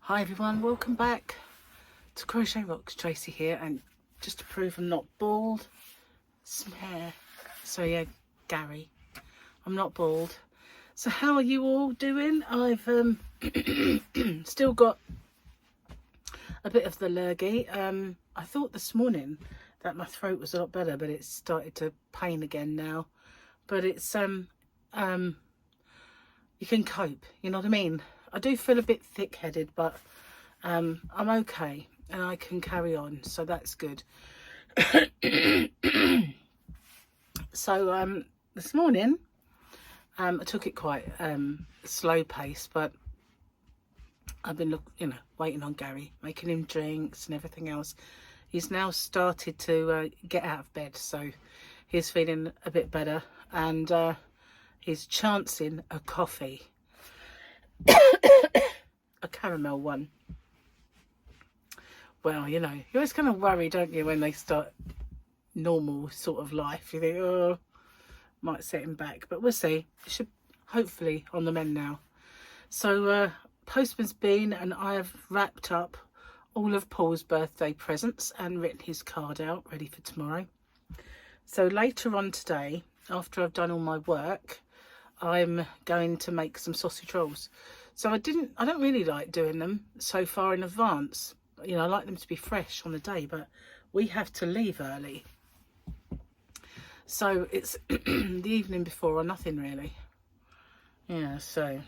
Hi everyone, welcome back to Crochet Rocks. Tracy here, and just to prove I'm not bald, some hair. So yeah, Gary, I'm not bald. So how are you all doing? I've still got a bit of the lurgy. I thought this morning that my throat was a lot better, but it's started to pain again now. But it's you can cope, you know what I mean? I do feel a bit thick-headed, but I'm okay and I can carry on, so that's good. So this morning I took it quite slow pace, but I've been waiting on Gary, making him drinks and everything else. He's now started to get out of bed, so he's feeling a bit better, and he's chancing a coffee. A caramel one. Well, you always kind of worry, don't you, when they start normal sort of life. You think, oh, might set him back, but we'll see. It should hopefully on the mend now. So postman's been, and I have wrapped up all of Paul's birthday presents and written his card out ready for tomorrow. So later on today, after I've done all my work, I'm going to make some sausage rolls. So I don't really like doing them so far in advance. I like them to be fresh on the day, but we have to leave early. So it's the evening before or nothing really. Yeah, so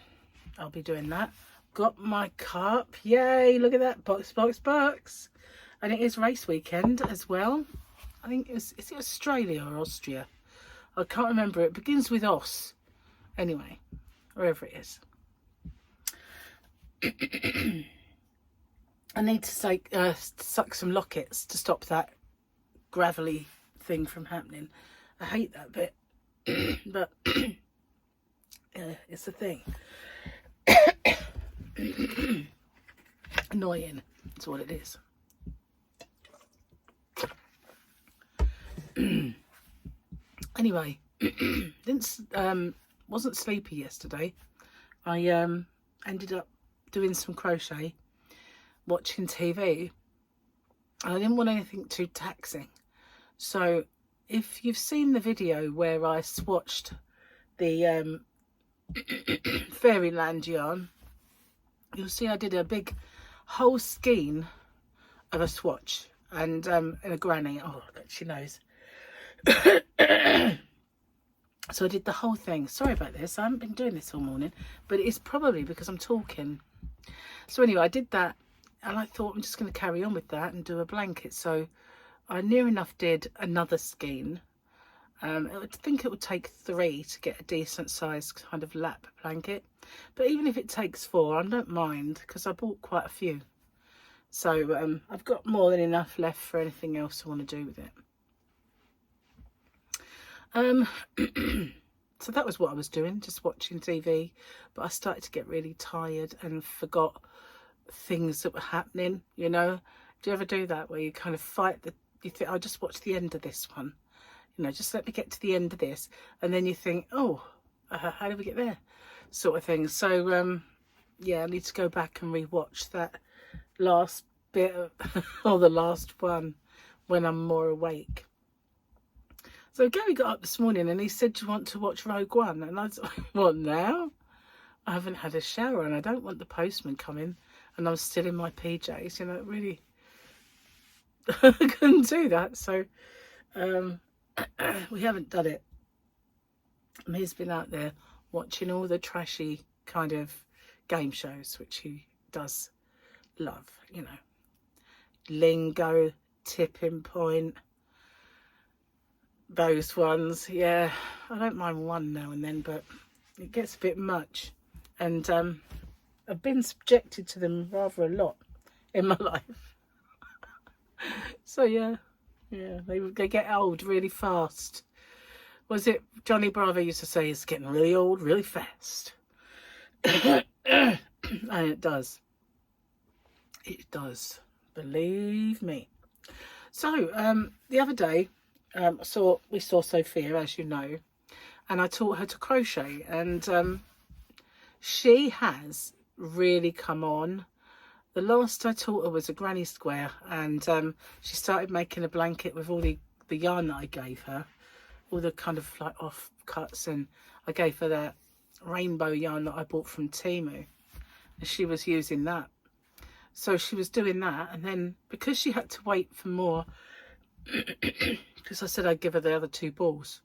I'll be doing that. Got my cup. Yay, look at that. Box, box, box. And it is race weekend as well. I think is it Australia or Austria? I can't remember. It begins with Os. Anyway, wherever it is. I need to suck some lockets to stop that gravelly thing from happening. I hate that bit, but it's a thing. Annoying, that's what it is. Anyway, wasn't sleepy yesterday. I ended up doing some crochet, watching TV. I didn't want anything too taxing. So if you've seen the video where I swatched the Fairyland yarn, you'll see I did a big whole skein of a swatch and a granny. Oh, I bet she knows. So I did the whole thing. Sorry about this. I haven't been doing this all morning, but it's probably because I'm talking. So anyway, I did that, and I thought I'm just going to carry on with that and do a blanket. So I near enough did another skein. I think it would take 3 to get a decent size kind of lap blanket. But even if it takes 4, I don't mind, because I bought quite a few. So I've got more than enough left for anything else I want to do with it. So that was what I was doing, just watching TV, but I started to get really tired and forgot things that were happening. Do you ever do that, where you kind of you think, I'll just watch the end of this one, just let me get to the end of this, and then you think, oh, how did we get there, sort of thing. So yeah, I need to go back and rewatch that last bit or the last one when I'm more awake. So Gary got up this morning and he said, do you want to watch Rogue One? And I was like, what now? I haven't had a shower and I don't want the postman coming and I'm still in my PJs. Really, I couldn't do that. So we haven't done it. And he's been out there watching all the trashy kind of game shows, which he does love, Lingo, Tipping Point. Those ones, yeah, I don't mind one now and then, but it gets a bit much, and I've been subjected to them rather a lot in my life. So yeah, they get old really fast. Was it Johnny Bravo used to say, it's getting really old really fast? And it does, believe me. So the other day, we saw Sophia, as you know, and I taught her to crochet, and she has really come on The last I taught her was a granny square, and she started making a blanket with all the yarn that I gave her, all the kind of like off cuts, and I gave her that rainbow yarn that I bought from Temu, and she was using that. So she was doing that, and then because she had to wait for more, because I said I'd give her the other 2 balls,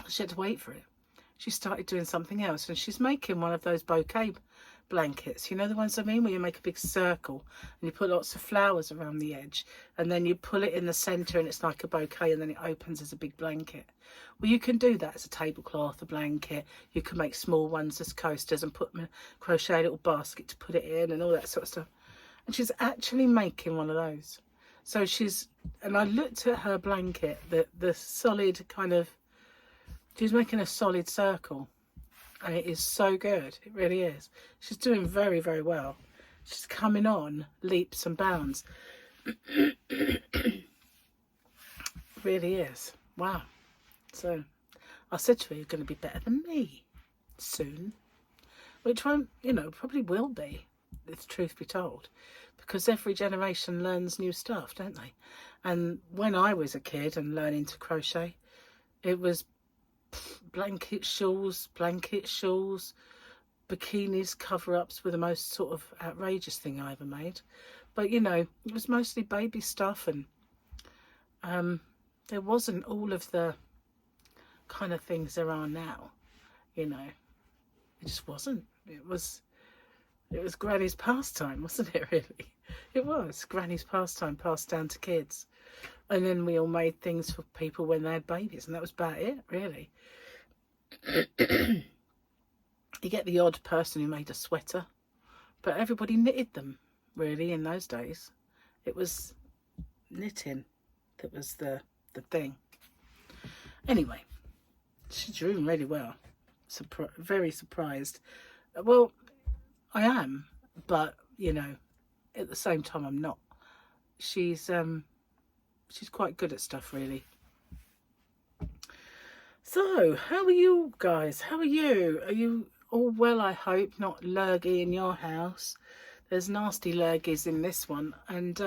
she had to wait for it. She started doing something else, and she's making one of those bouquet blankets, you know, the ones I mean, where you make a big circle and you put lots of flowers around the edge, and then you pull it in the center and it's like a bouquet, and then it opens as a big blanket. Well, you can do that as a tablecloth, a blanket. You can make small ones as coasters and put them, crochet a little basket to put it in and all that sort of stuff. And she's actually making one of those. So she's, and I looked at her blanket, the solid kind of, she's making a solid circle. And it is so good. It really is. She's doing very, very well. She's coming on leaps and bounds. Really is. Wow. So I said to her, you're going to be better than me soon. Which one, you know, probably will be, if the truth be told. Because every generation learns new stuff, don't they? And when I was a kid and learning to crochet, it was blanket shawls, bikinis, cover-ups were the most sort of outrageous thing I ever made. But, you know, it was mostly baby stuff, and there wasn't all of the kind of things there are now, you know. It just wasn't. It was Granny's pastime, wasn't it, really? It was Granny's pastime passed down to kids. And then we all made things for people when they had babies, and that was about it, really. You get the odd person who made a sweater, but everybody knitted them, really, in those days. It was knitting that was the thing. Anyway, she's doing really well. Very surprised. Well, I am, but, you know, at the same time I'm not. She's quite good at stuff, really. So, how are you guys? How are you? Are you all well, I hope? Not lurgy in your house. There's nasty lurgies in this one. And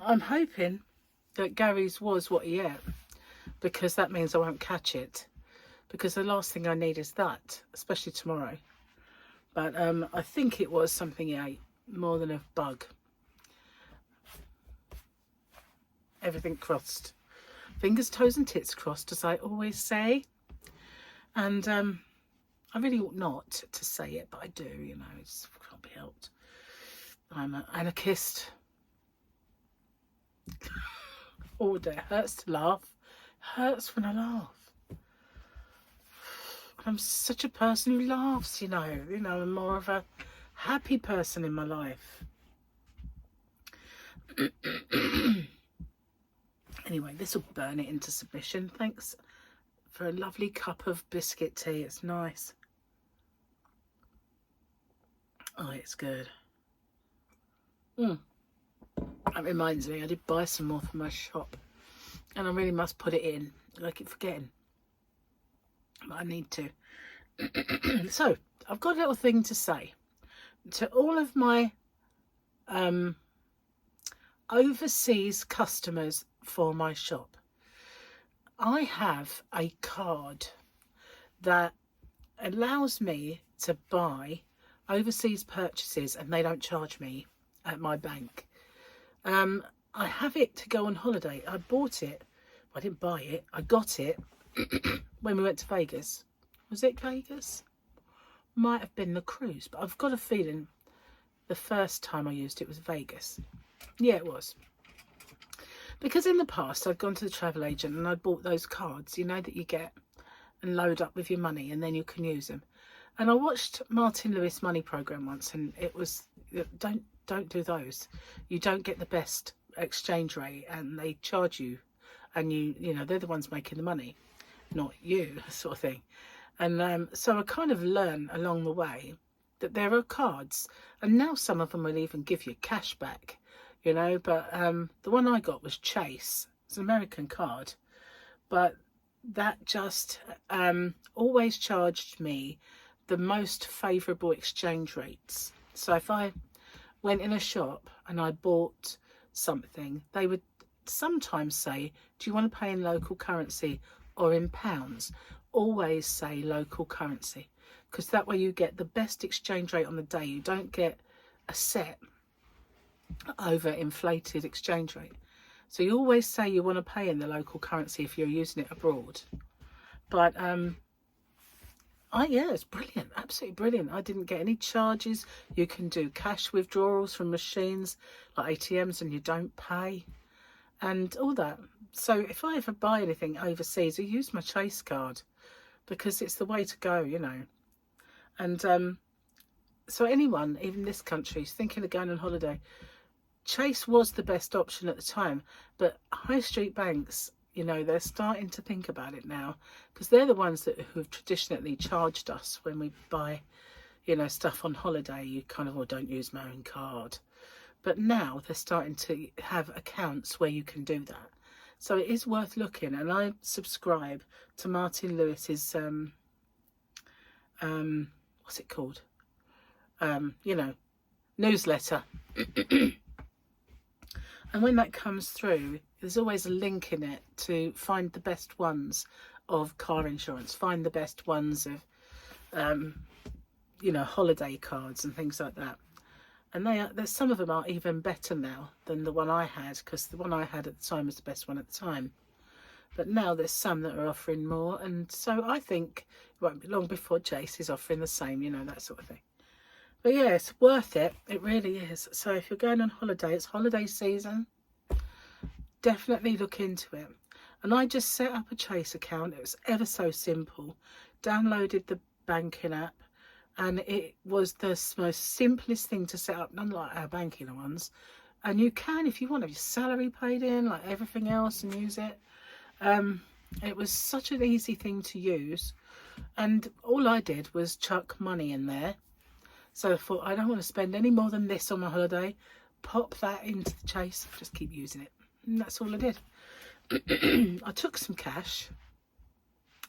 I'm hoping that Gary's was what he ate, because that means I won't catch it. Because the last thing I need is that, especially tomorrow. But I think it was something he ate, more than a bug. Everything crossed. Fingers, toes and tits crossed, as I always say. And I really ought not to say it, but I do, you know, it just can't be helped. I'm an anarchist. Oh dear, it hurts to laugh. Hurts when I laugh. I'm such a person who laughs, you know. I'm more of a happy person in my life. Anyway, this will burn it into submission. Thanks for a lovely cup of biscuit tea. It's nice. Oh, it's good. That reminds me, I did buy some more from my shop. And I really must put it in. I keep forgetting. But I need to. So, I've got a little thing to say. To all of my overseas customers for my shop, I have a card that allows me to buy overseas purchases, and they don't charge me at my bank. I have it to go on holiday. I bought it. I didn't buy it. I got it when we went to Vegas. Was it Vegas? Might have been the cruise, but I've got a feeling the first time I used it was Vegas. Yeah, it was. Because in the past, I'd gone to the travel agent and I'd bought those cards, you know, that you get and load up with your money and then you can use them. And I watched Martin Lewis Money Program once, and it was, don't do those. You don't get the best exchange rate, and they charge you, and you know, they're the ones making the money, not you, sort of thing. And so I kind of learned along the way that there are cards, and now some of them will even give you cash back, you know. But the one I got was Chase. It's an American card, but that just always charged me the most favourable exchange rates. So if I went in a shop and I bought something, they would sometimes say, do you want to pay in local currency or in pounds? Always say local currency, because that way you get the best exchange rate on the day. You don't get a set over inflated exchange rate. So you always say you want to pay in the local currency if you're using it abroad. But yeah, it's brilliant, absolutely brilliant. I didn't get any charges. You can do cash withdrawals from machines like ATMs and you don't pay and all that. So if I ever buy anything overseas, I use my Chase card because it's the way to go, you know. And so anyone, even this country, is thinking of going on holiday, Chase was the best option at the time, but high street banks, you know, they're starting to think about it now, because they're the ones who've traditionally charged us when we buy, you know, stuff on holiday. You kind of, well, don't use my own card. But now they're starting to have accounts where you can do that. So it is worth looking. And I subscribe to Martin Lewis's, what's it called? You know, newsletter. And when that comes through, there's always a link in it to find the best ones of car insurance, find the best ones of, you know, holiday cards and things like that. And there's some of them are even better now than the one I had, because the one I had at the time was the best one at the time. But now there's some that are offering more, and so I think it won't be long before Chase is offering the same, you know, that sort of thing. But yeah, it's worth it. It really is. So if you're going on holiday, it's holiday season, definitely look into it. And I just set up a Chase account. It was ever so simple. Downloaded the banking app, and it was the most simplest thing to set up, unlike our banking ones. And you can, if you want, have your salary paid in, like everything else, and use it. It was such an easy thing to use. And all I did was chuck money in there. So I thought, I don't want to spend any more than this on my holiday. Pop that into the Chase, just keep using it. And that's all I did. I took some cash,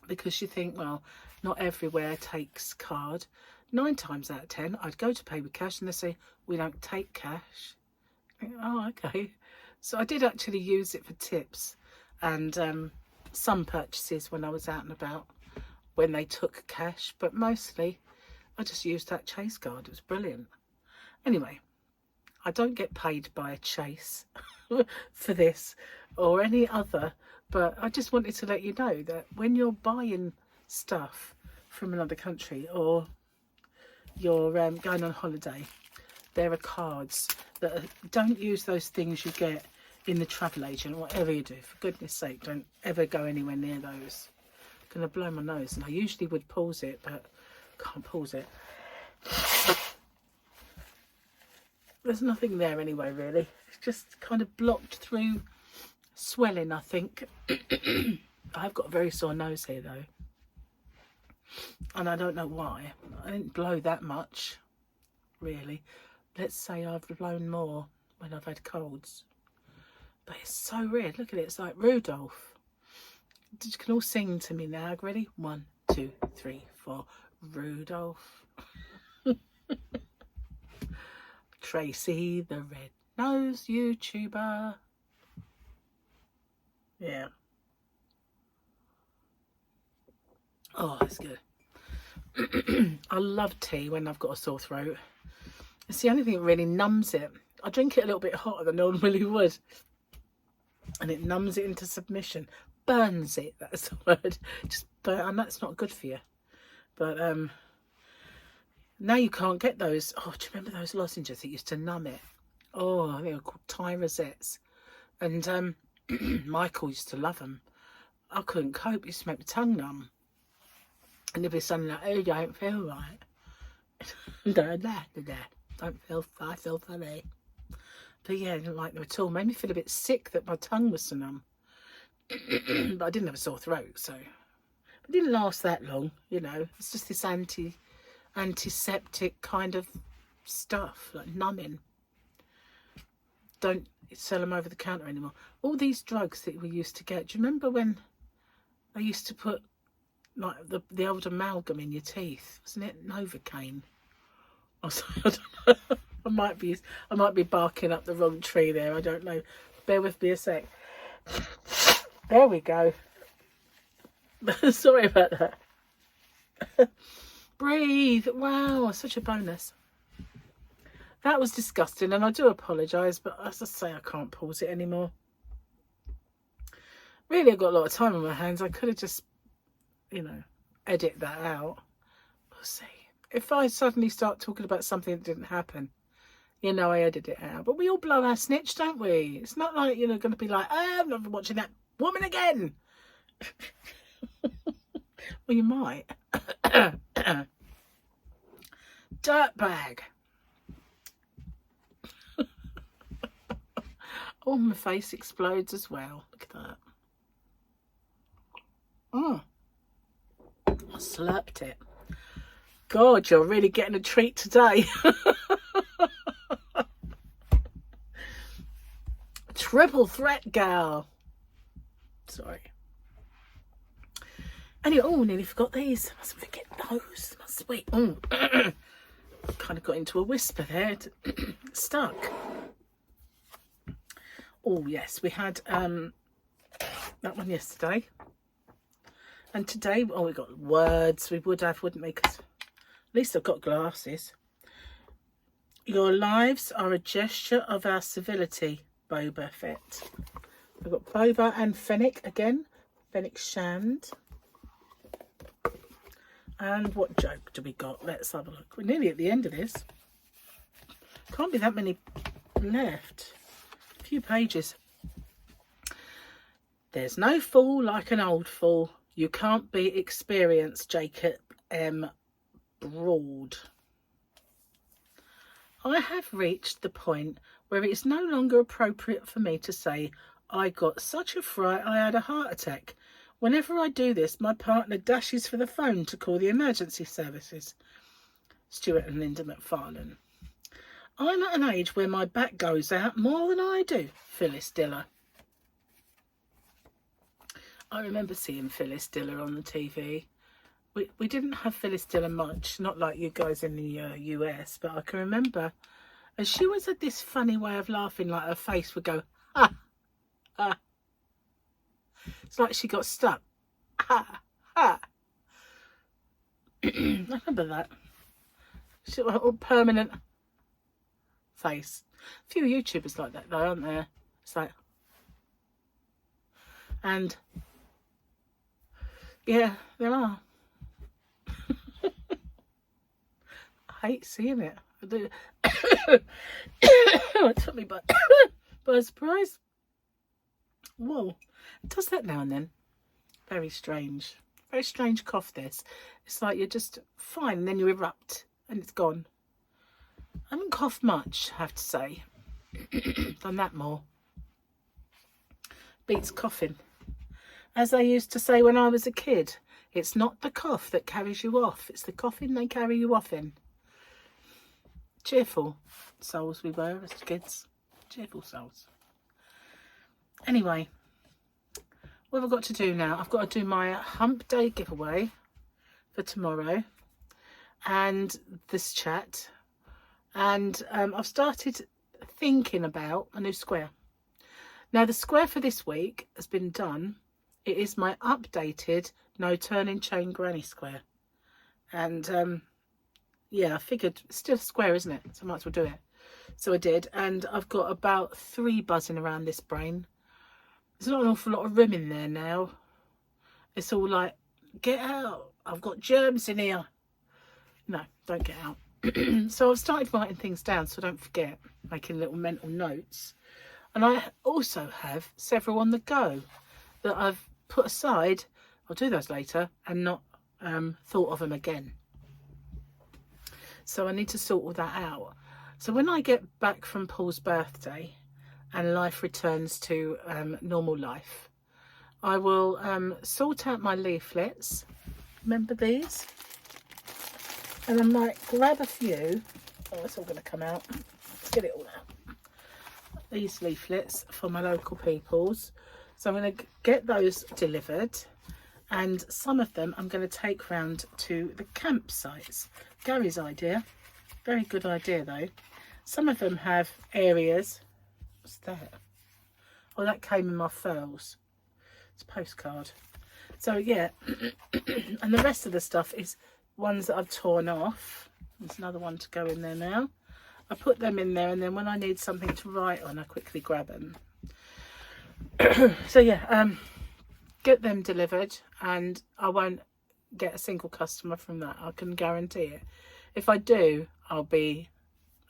because you think, well, not everywhere takes card. 9 times out of 10, I'd go to pay with cash and they say, we don't take cash. I think, oh, okay. So I did actually use it for tips and some purchases when I was out and about when they took cash, but mostly I just used that Chase card. It was brilliant. Anyway, I don't get paid by a Chase for this or any other, but I just wanted to let you know that when you're buying stuff from another country or you're going on holiday, there are cards that don't use those things you get in the travel agent, whatever you do. For goodness sake, don't ever go anywhere near those. I'm going to blow my nose, and I usually would pause it, but can't pause it. There's nothing there anyway, really. It's just kind of blocked through swelling, I think. I've got a very sore nose here, though. And I don't know why. I didn't blow that much, really. Let's say I've blown more when I've had colds. But it's so weird. Look at it. It's like Rudolph. You can all sing to me now. Ready? 1, 2, 3, 4. Rudolph. Tracy, the red-nosed YouTuber. Yeah. Oh, that's good. I love tea when I've got a sore throat. It's the only thing that really numbs it. I drink it a little bit hotter than I normally would. And it numbs it into submission. Burns it, that's the word. Just burn, and that's not good for you. But now you can't get those. Oh, do you remember those lozenges that used to numb it? Oh, they were called Thai rosettes. And Michael used to love them. I couldn't cope. It used to make my tongue numb. And there'd be something like, oh, don't feel right. I feel funny. But yeah, I didn't like them at all. Made me feel a bit sick that my tongue was so numb. But I didn't have a sore throat, so it didn't last that long, you know. It's just this antiseptic kind of stuff, like numbing. Don't sell them over the counter anymore. All these drugs that we used to get. Do you remember when they used to put like the old amalgam in your teeth? Wasn't it Novocaine? Oh, sorry, I don't know. I might be barking up the wrong tree there. I don't know. Bear with me a sec. There we go. Sorry about that. Breathe. Wow, such a bonus. That was disgusting, and I do apologise, but as I say, I can't pause it anymore. Really, I've got a lot of time on my hands. I could have just, you know, edit that out. We'll see. If I suddenly start talking about something that didn't happen, you know, I edit it out. But we all blow our snitch, don't we? It's not like, you know, going to be like, oh, I'm not watching that woman again. Well, you might. Dirtbag. Oh, my face explodes as well. Look at that. Oh, I slurped it. God, you're really getting a treat today. Triple threat, gal. Sorry. Anyway, oh, nearly forgot these. Mustn't forget those. Must we? Oh, kind of got into a whisper there. Stuck. Oh, yes, we had that one yesterday. And today, oh, we got words. We would have, wouldn't we? 'Cause at least I've got glasses. Your lives are a gesture of our civility, Boba Fett. We've got Boba and Fennec again. Fennec Shand. And what joke do we got? Let's have a look. We're nearly at the end of this. Can't be that many left. A few pages. There's no fool like an old fool. You can't be experienced, Jacob M. Broad. I have reached the point where it is no longer appropriate for me to say, I got such a fright I had a heart attack. Whenever I do this, my partner dashes for the phone to call the emergency services. Stuart and Linda McFarlane. I'm at an age where my back goes out more than I do, Phyllis Diller. I remember seeing Phyllis Diller on the TV. We didn't have Phyllis Diller much, not like you guys in the US, but I can remember. And she always had this funny way of laughing, like her face would go, ha, ha. It's like she got stuck. Ha, ha. I remember that. She had a permanent face. A few YouTubers like that though, aren't there? It's like, and yeah, there are. I hate seeing it. I do. It took me by surprise. Whoa. It does that now and then. Very strange. Very strange cough this. It's like you're just fine and then you erupt and it's gone. I haven't coughed much, I have to say. Done that more. Beats coughing. As they used to say when I was a kid, it's not the cough that carries you off, it's the coughing they carry you off in. Cheerful souls we were as kids. Cheerful souls. Anyway, what have I got to do now? I've got to do my Hump Day giveaway for tomorrow and this chat. And I've started thinking about a new square. Now, the square for this week has been done. It is my updated no turning chain granny square. And yeah, I figured it's still a square, isn't it? So I might as well do it. So I did. And I've got about 3 buzzing around this brain. There's not an awful lot of room in there now. It's all like, get out. I've got germs in here. No, don't get out. So I've started writing things down so I don't forget, making little mental notes. And I also have several on the go that I've put aside. I'll do those later and not thought of them again. So I need to sort all that out. So when I get back from Paul's birthday and life returns to normal life, I will sort out my leaflets. Remember these? And I might grab a few. Oh, it's all going to come out. Let's get it all out. These leaflets for my local peoples. So I'm going to get those delivered. And some of them I'm going to take round to the campsites. Gary's idea. Very good idea though. Some of them have areas. What's that? Oh, that came in my furls. It's a postcard. So yeah, and the rest of the stuff is ones that I've torn off. There's another one to go in there now. I put them in there, and then when I need something to write on, I quickly grab them. So yeah, get them delivered, and I won't get a single customer from that. I can guarantee it. If I do, I'll be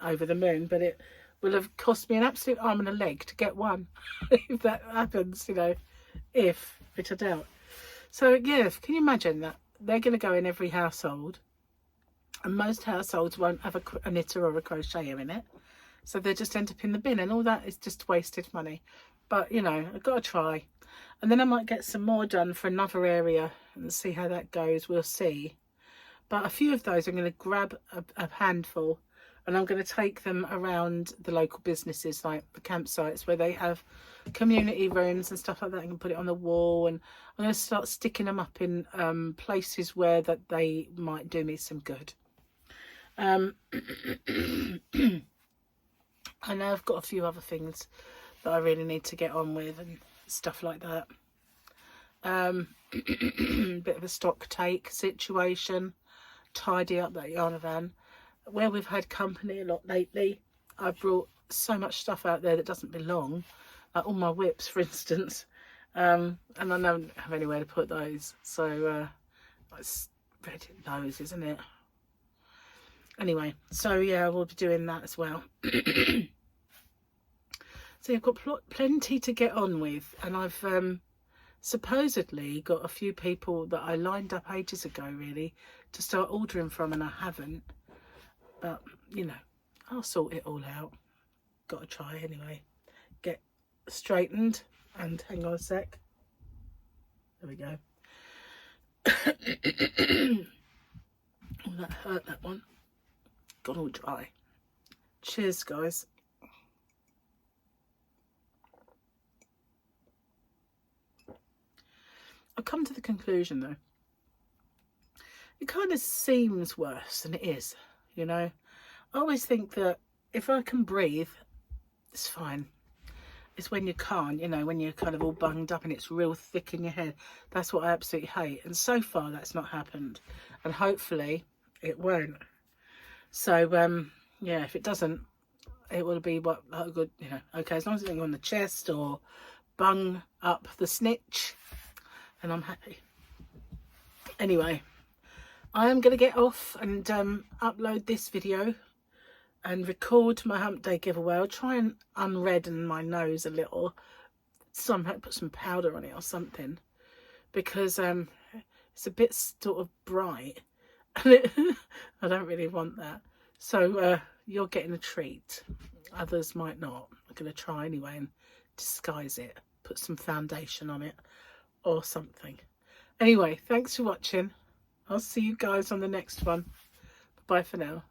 over the moon, but it will have cost me an absolute arm and a leg to get one. If that happens, you know, which I doubt. So yeah, can you imagine that they're going to go in every household, and most households won't have a knitter or a crocheter in it, so they just end up in the bin, and all that is just wasted money. But you know, I've got to try, and then I might get some more done for another area and see how that goes. We'll see. But a few of those I'm going to grab a handful, and I'm going to take them around the local businesses, like the campsites where they have community rooms and stuff like that. I can put it on the wall, and I'm going to start sticking them up in places where that they might do me some good. I know I've got a few other things that I really need to get on with and stuff like that. Bit of a stock take situation, tidy up that yarn van. Where we've had company a lot lately, I've brought so much stuff out there that doesn't belong, like all my whips, for instance, and I don't have anywhere to put those, so it's red nose, isn't it? Anyway, so yeah, we'll be doing that as well. So you've got plenty to get on with, and I've supposedly got a few people that I lined up ages ago really to start ordering from, and I haven't. But you know, I'll sort it all out. Got to try anyway. Get straightened, and hang on a sec. There we go. Oh, that hurt, that one. Got all dry. Cheers, guys. I've come to the conclusion though, it kind of seems worse than it is, you know. I always think that if I can breathe, it's fine. It's when you can't, you know, when you're kind of all bunged up and it's real thick in your head. That's what I absolutely hate. And so far that's not happened, and hopefully it won't. So yeah, if it doesn't, it will be what a good, you know, okay, as long as it's on the chest or bung up the snitch, and I'm happy. Anyway, I am going to get off and upload this video and record my hump day giveaway. I'll try and unredden my nose a little, somehow put some powder on it or something, because it's a bit sort of bright and I don't really want that. So you're getting a treat. Others might not. I'm going to try anyway and disguise it, put some foundation on it or something. Anyway, thanks for watching. I'll see you guys on the next one. Bye for now.